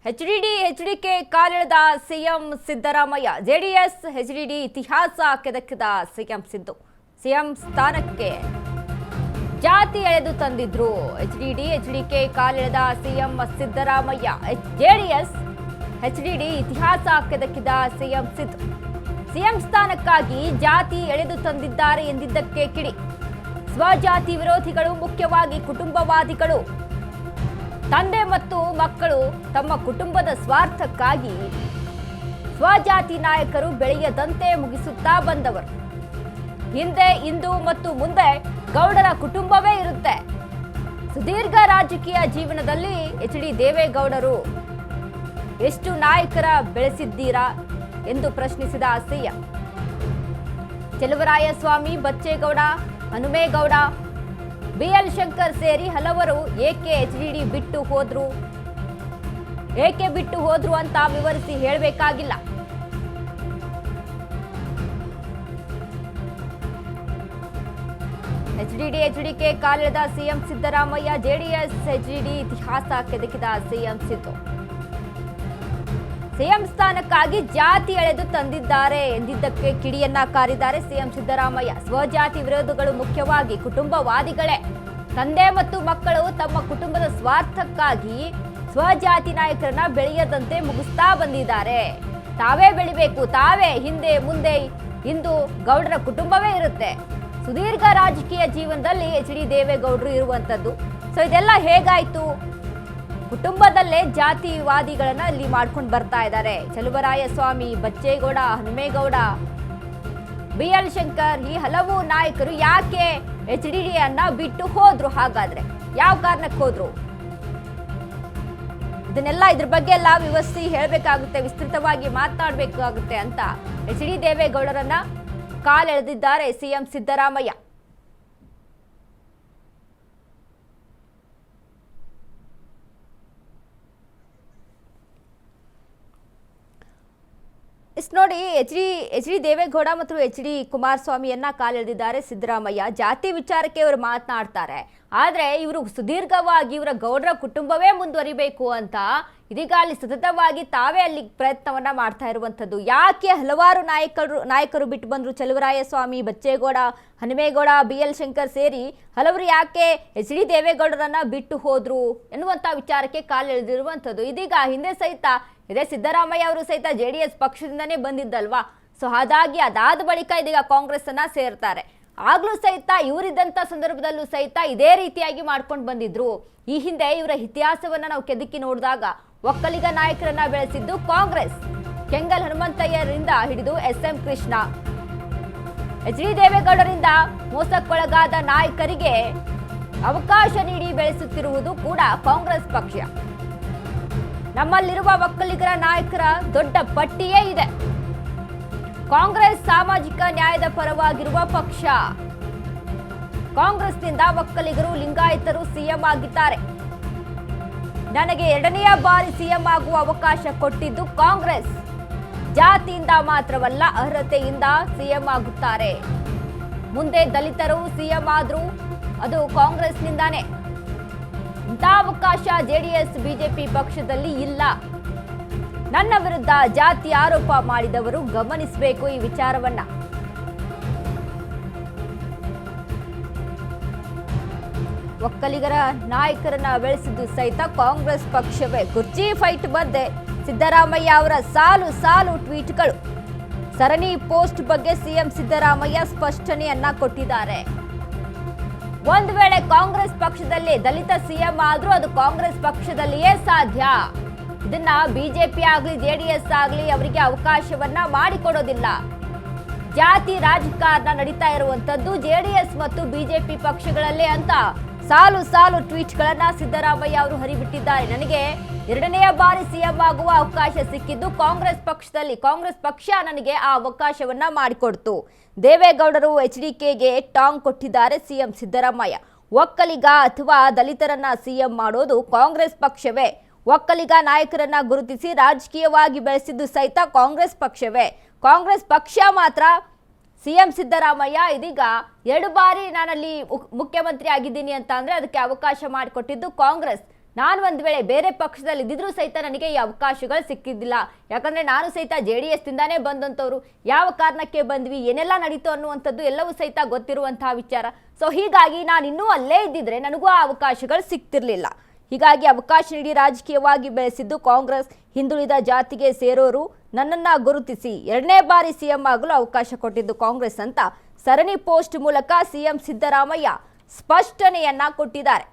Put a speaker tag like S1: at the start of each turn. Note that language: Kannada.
S1: ಎಚ್ಡಿಕೆ ಕಾಲಿಳಿದ ಸಿಎಂ ಸಿದ್ದರಾಮಯ್ಯ. ಜೆಡಿಎಸ್ ಎಚ್ಡಿಡಿ ಇತಿಹಾಸ ಕೆದಕಿದ ಸಿಎಂ ಸ್ಥಾನಕ್ಕೆ ಜಾತಿ ಎಳೆದು ತಂದಿದ್ರು. ಎಚ್ಡಿಕೆ ಕಾಲಿಳಿದ ಸಿಎಂ ಸಿದ್ದರಾಮಯ್ಯ. ಜೆಡಿಎಸ್ ಎಚ್ಡಿಡಿ ಇತಿಹಾಸ ಕೆದಕಿದ ಸಿಎಂ ಸ್ಥಾನಕ್ಕಾಗಿ ಜಾತಿ ಎಳೆದು ತಂದಿದ್ದಾರೆ ಎಂದಿದ್ದಕ್ಕೆ ಕಿಡಿ. ಸ್ವಜಾತಿ ವಿರೋಧಿಗಳು, ಮುಖ್ಯವಾಗಿ ಕುಟುಂಬವಾದಿಗಳು, ತಂದೆ ಮತ್ತು ಮಕ್ಕಳು ತಮ್ಮ ಕುಟುಂಬದ ಸ್ವಾರ್ಥಕ್ಕಾಗಿ ಸ್ವಜಾತಿ ನಾಯಕರು ಬೆಳೆಯದಂತೆ ಮುಗಿಸುತ್ತಾ ಬಂದವರು. ಹಿಂದೆ, ಇಂದು ಮತ್ತು ಮುಂದೆ ಗೌಡರ ಕುಟುಂಬವೇ ಇರುತ್ತೆ. ಸುದೀರ್ಘ ರಾಜಕೀಯ ಜೀವನದಲ್ಲಿ ಎಚ್.ಡಿ. ದೇವೇಗೌಡರು ಎಷ್ಟು ನಾಯಕರ ಬೆಳೆಸಿದ್ದೀರಾ ಎಂದು ಪ್ರಶ್ನಿಸಿದ ಸಿಎಂ. ಚೆಲುವರಾಯಸ್ವಾಮಿ, ಬಚ್ಚೇಗೌಡ, ಹನುಮೇಗೌಡ, ಬಿ.ಎಲ್. ಶಂಕರ್ ಸೇರಿ ಹಲವರು ಏಕೆ ಎಚ್ಡಿಡಿ ಬಿಟ್ಟು ಹೋದ್ರು ಅಂತ ವಿವರಿಸಿ ಹೇಳಬೇಕಾಗಿಲ್ಲ. ಎಚ್ಡಿಕೆ ಕಾಲಿಳಿದ ಸಿಎಂ ಸಿದ್ದರಾಮಯ್ಯ. ಜೆಡಿಎಸ್ ಎಚ್ಡಿಡಿ ಇತಿಹಾಸ ಕೆದಕಿದ ಸಿಎಂ ಸ್ಥಾನಕ್ಕಾಗಿ ಜಾತಿ ಎಳೆದು ತಂದಿದ್ದಾರೆ ಎಂದಿದ್ದಕ್ಕೆ ಕಿಡಿಯನ್ನ ಕಾರಿದ್ದಾರೆ ಸಿಎಂ ಸಿದ್ದರಾಮಯ್ಯ. ಸ್ವಜಾತಿ ವಿರೋಧಿಗಳು, ಮುಖ್ಯವಾಗಿ ಕುಟುಂಬವಾದಿಗಳೇ, ತಂದೆ ಮತ್ತು ಮಕ್ಕಳು ತಮ್ಮ ಕುಟುಂಬದ ಸ್ವಾರ್ಥಕ್ಕಾಗಿ ಸ್ವಜಾತಿ ನಾಯಕರನ್ನ ಬೆಳೆಯದಂತೆ ಮುಗಿಸ್ತಾ ಬಂದಿದ್ದಾರೆ. ತಾವೇ ಬೆಳಿಬೇಕು, ತಾವೇ ಹಿಂದೆ ಮುಂದೆ ಇಂದು ಗೌಡರ ಕುಟುಂಬವೇ ಇರುತ್ತೆ. ಸುದೀರ್ಘ ರಾಜಕೀಯ ಜೀವನದಲ್ಲಿ ಎಚ್.ಡಿ. ದೇವೇಗೌಡರು ಇರುವಂತದ್ದು. ಸೊ ಇದೆಲ್ಲ ಹೇಗಾಯ್ತು? ಕುಟುಂಬದಲ್ಲೇ ಜಾತಿವಾದಿಗಳನ್ನ ಇಲ್ಲಿ ಮಾಡ್ಕೊಂಡು ಬರ್ತಾ ಇದ್ದಾರೆ. ಚೆಲುವರಾಯಸ್ವಾಮಿ, ಬಚ್ಚೇಗೌಡ, ಹನುಮೇಗೌಡ, ಬಿ.ಎಲ್. ಶಂಕರ್, ಈ ಹಲವು ನಾಯಕರು ಯಾಕೆ ಎಚ್ಡಿಡಿಯನ್ನ ಬಿಟ್ಟು ಹೋದ್ರು? ಹಾಗಾದ್ರೆ ಯಾವ ಕಾರಣಕ್ಕೆ ಹೋದ್ರು? ಇದ್ರ ಬಗ್ಗೆ ಎಲ್ಲ ವಿವರಿಸಿ ಹೇಳಬೇಕಾಗುತ್ತೆ, ವಿಸ್ತೃತವಾಗಿ ಮಾತನಾಡಬೇಕಾಗುತ್ತೆ ಅಂತ ಎಚ್.ಡಿ. ದೇವೇಗೌಡರನ್ನ ಕಾಲೆಳೆದಿದ್ದಾರೆ ಸಿಎಂ ಸಿದ್ದರಾಮಯ್ಯ. ನೋಡಿ, ಎಚ್.ಡಿ. ದೇವೇಗೌಡ ಮತ್ತು ಎಚ್.ಡಿ. ಕುಮಾರಸ್ವಾಮಿಯನ್ನ ಕಾಲೆಳೆದಿದ್ದಾರೆ ಸಿದ್ದರಾಮಯ್ಯ. ಜಾತಿ ವಿಚಾರಕ್ಕೆ ಇವರು ಮಾತನಾಡ್ತಾರೆ, ಆದ್ರೆ ಇವರು ಸುದೀರ್ಘವಾಗಿ ಇವರ ಗೌಡರ ಕುಟುಂಬವೇ ಮುಂದುವರಿಬೇಕು ಅಂತ ಇದೀಗ ಅಲ್ಲಿ ಸತತವಾಗಿ ತಾವೇ ಅಲ್ಲಿ ಪ್ರಯತ್ನವನ್ನ ಮಾಡ್ತಾ ಇರುವಂತದ್ದು. ಯಾಕೆ ಹಲವಾರು ನಾಯಕರು ಬಿಟ್ಟು ಬಂದ್ರು? ಚೆಲುವರಾಯಸ್ವಾಮಿ, ಬಚ್ಚೇಗೌಡ, ಹನುಮೇಗೌಡ, ಬಿ.ಎಲ್. ಶಂಕರ್ ಸೇರಿ ಹಲವರು ಯಾಕೆ ಎಚ್.ಡಿ. ದೇವೇಗೌಡರನ್ನ ಬಿಟ್ಟು ಹೋದ್ರು ಎನ್ನುವಂತ ವಿಚಾರಕ್ಕೆ ಕಾಲೆಳೆದಿರುವಂತದ್ದು. ಇದೀಗ ಹಿಂದೆ ಸಹಿತ ಇದೇ ಸಿದ್ದರಾಮಯ್ಯ ಅವರು ಸಹಿತ ಜೆಡಿಎಸ್ ಪಕ್ಷದಿಂದನೇ ಬಂದಿದ್ದಲ್ವಾ. ಸೊ ಹಾಗಾಗಿ ಅದಾದ ಬಳಿಕ ಇದೀಗ ಕಾಂಗ್ರೆಸ್ ಅನ್ನ ಸೇರ್ತಾರೆ. ಆಗ್ಲೂ ಸಹಿತ ಇವರಿದ್ದಂತ ಸಂದರ್ಭದಲ್ಲೂ ಸಹಿತ ಇದೇ ರೀತಿಯಾಗಿ ಮಾಡ್ಕೊಂಡು ಬಂದಿದ್ರು. ಈ ಹಿಂದೆ ಇವರ ಇತಿಹಾಸವನ್ನ ನಾವು ಕೆದಕಿ ನೋಡಿದಾಗ ಒಕ್ಕಲಿಗ ನಾಯಕರನ್ನ ಬೆಳೆಸಿದ್ದು ಕಾಂಗ್ರೆಸ್. ಕೆಂಗಲ್ ಹನುಮಂತಯ್ಯರಿಂದ ಹಿಡಿದು ಎಸ್.ಎಂ. ಕೃಷ್ಣ, ಎಚ್.ಡಿ. ದೇವೇಗೌಡರಿಂದ ಮೋಸಕ್ಕೊಳಗಾದ ನಾಯಕರಿಗೆ ಅವಕಾಶ ನೀಡಿ ಬೆಳೆಸುತ್ತಿರುವುದು ಕೂಡ ಕಾಂಗ್ರೆಸ್ ಪಕ್ಷ. ನಮ್ಮಲ್ಲಿರುವ ಒಕ್ಕಲಿಗರ ನಾಯಕರ ದೊಡ್ಡ ಪಟ್ಟಿಯೇ ಇದೆ. ಕಾಂಗ್ರೆಸ್ ಸಾಮಾಜಿಕ ನ್ಯಾಯದ ಪರವಾಗಿರುವ ಪಕ್ಷ. ಕಾಂಗ್ರೆಸ್ನಿಂದ ಒಕ್ಕಲಿಗರು, ಲಿಂಗಾಯತರು ಸಿಎಂ ಆಗಿದ್ದಾರೆ. ನನಗೆ 2ನೇ ಬಾರಿ ಸಿಎಂ ಆಗುವ ಅವಕಾಶ ಕೊಟ್ಟಿದ್ದು ಕಾಂಗ್ರೆಸ್. ಜಾತಿಯಿಂದ ಮಾತ್ರವಲ್ಲ, ಅರ್ಹತೆಯಿಂದ ಸಿಎಂ ಆಗುತ್ತಾರೆ. ಮುಂದೆ ದಲಿತರು ಸಿಎಂ ಆದ್ರೂ ಅದು ಕಾಂಗ್ರೆಸ್ನಿಂದಾನೇ. ಇಂಥ ಅವಕಾಶ ಜೆಡಿಎಸ್, ಬಿಜೆಪಿ ಪಕ್ಷದಲ್ಲಿ ಇಲ್ಲ. ನನ್ನ ವಿರುದ್ಧ ಜಾತಿ ಆರೋಪ ಮಾಡಿದವರು ಗಮನಿಸಬೇಕು ಈ ವಿಚಾರವನ್ನ. ಒಕ್ಕಲಿಗರ ನಾಯಕರನ್ನ ಬೆಳೆಸಿದ್ದು ಸಹಿತ ಕಾಂಗ್ರೆಸ್ ಪಕ್ಷವೇ. ಕುರ್ಚಿ ಫೈಟ್ ಮಧ್ಯೆ ಸಿದ್ದರಾಮಯ್ಯ ಅವರ ಸಾಲು ಟ್ವೀಟ್ಗಳು. ಸರಣಿ ಪೋಸ್ಟ್ ಬಗ್ಗೆ ಸಿಎಂ ಸಿದ್ದರಾಮಯ್ಯ ಸ್ಪಷ್ಟನೆಯನ್ನ ಕೊಟ್ಟಿದ್ದಾರೆ. ಒಂದು ವೇಳೆ ಕಾಂಗ್ರೆಸ್ ಪಕ್ಷದಲ್ಲಿ ದಲಿತ ಸಿಎಂ ಆದ್ರೂ ಅದು ಕಾಂಗ್ರೆಸ್ ಪಕ್ಷದಲ್ಲಿಯೇ ಸಾಧ್ಯ. ಇದನ್ನ ಬಿಜೆಪಿ ಆಗ್ಲಿ ಜೆಡಿಎಸ್ ಆಗ್ಲಿ ಅವರಿಗೆ ಅವಕಾಶವನ್ನ ಮಾಡಿಕೊಡೋದಿಲ್ಲ. ಜಾತಿ ರಾಜಕಾರಣ ನಡೀತಾ ಇರುವಂತದ್ದು ಜೆಡಿಎಸ್ ಮತ್ತು ಬಿಜೆಪಿ ಪಕ್ಷಗಳಲ್ಲೇ ಅಂತ ಸಾಲು ಟ್ವೀಟ್ಗಳನ್ನ ಸಿದ್ದರಾಮಯ್ಯ ಅವರು ಹರಿಬಿಟ್ಟಿದ್ದಾರೆ. ನನಗೆ 2ನೇ ಬಾರಿ ಸಿಎಂ ಆಗುವ ಅವಕಾಶ ಸಿಕ್ಕಿದ್ದು ಕಾಂಗ್ರೆಸ್ ಪಕ್ಷದಲ್ಲಿ. ಕಾಂಗ್ರೆಸ್ ಪಕ್ಷ ನನಗೆ ಆ ಅವಕಾಶವನ್ನ ಮಾಡಿಕೊಡ್ತು. ದೇವೇಗೌಡರು ಎಚ್ಡಿಕೆಗೆ ಟಾಂಗ್ ಕೊಟ್ಟಿದ್ದಾರೆ ಸಿಎಂ ಸಿದ್ದರಾಮಯ್ಯ. ಒಕ್ಕಲಿಗ ಅಥವಾ ದಲಿತರನ್ನ ಸಿಎಂ ಮಾಡೋದು ಕಾಂಗ್ರೆಸ್ ಪಕ್ಷವೇ. ಒಕ್ಕಲಿಗ ನಾಯಕರನ್ನ ಗುರುತಿಸಿ ರಾಜಕೀಯವಾಗಿ ಬೆಳೆಸಿದ್ದು ಸಹಿತ ಕಾಂಗ್ರೆಸ್ ಪಕ್ಷವೇ. ಕಾಂಗ್ರೆಸ್ ಪಕ್ಷ ಮಾತ್ರ ಸಿಎಂ ಸಿದ್ದರಾಮಯ್ಯ ಇದೀಗ 2 ಬಾರಿ ನಾನಲ್ಲಿ ಮುಖ್ಯಮಂತ್ರಿ ಆಗಿದ್ದೀನಿ ಅಂತ ಅಂದ್ರೆ ಅದಕ್ಕೆ ಅವಕಾಶ ಮಾಡಿಕೊಟ್ಟಿದ್ದು ಕಾಂಗ್ರೆಸ್. ನಾನು ಒಂದು ವೇಳೆ ಬೇರೆ ಪಕ್ಷದಲ್ಲಿ ಇದ್ದಿದ್ರೂ ಸಹಿತ ನನಗೆ ಈ ಅವಕಾಶಗಳು ಸಿಕ್ಕಿದ್ದಿಲ್ಲ. ಯಾಕಂದರೆ ನಾನು ಸಹಿತ JDS ದಿಂದಾನೇ ಬಂದಂಥವ್ರು. ಯಾವ ಕಾರಣಕ್ಕೆ ಬಂದ್ವಿ, ಏನೆಲ್ಲ ನಡೀತು ಅನ್ನುವಂಥದ್ದು ಎಲ್ಲವೂ ಸಹಿತ ಗೊತ್ತಿರುವಂತಹ ವಿಚಾರ. ಸೊ ಹೀಗಾಗಿ ನಾನು ಇನ್ನೂ ಅಲ್ಲೇ ಇದ್ದಿದ್ರೆ ನನಗೂ ಆ ಅವಕಾಶಗಳು ಸಿಗ್ತಿರ್ಲಿಲ್ಲ. ಹೀಗಾಗಿ ಅವಕಾಶ ನೀಡಿ ರಾಜಕೀಯವಾಗಿ ಬೆಳೆಸಿದ್ದು ಕಾಂಗ್ರೆಸ್. ಹಿಂದುಳಿದ ಜಾತಿಗೆ ಸೇರೋರು ನನ್ನನ್ನು ಗುರುತಿಸಿ 2ನೇ ಬಾರಿ CM ಆಗಲು ಅವಕಾಶ ಕೊಟ್ಟಿದ್ದು ಕಾಂಗ್ರೆಸ್ ಅಂತ ಸರಣಿ ಪೋಸ್ಟ್ ಮೂಲಕ CM ಸಿದ್ದರಾಮಯ್ಯ ಸ್ಪಷ್ಟನೆಯನ್ನ ಕೊಟ್ಟಿದ್ದಾರೆ.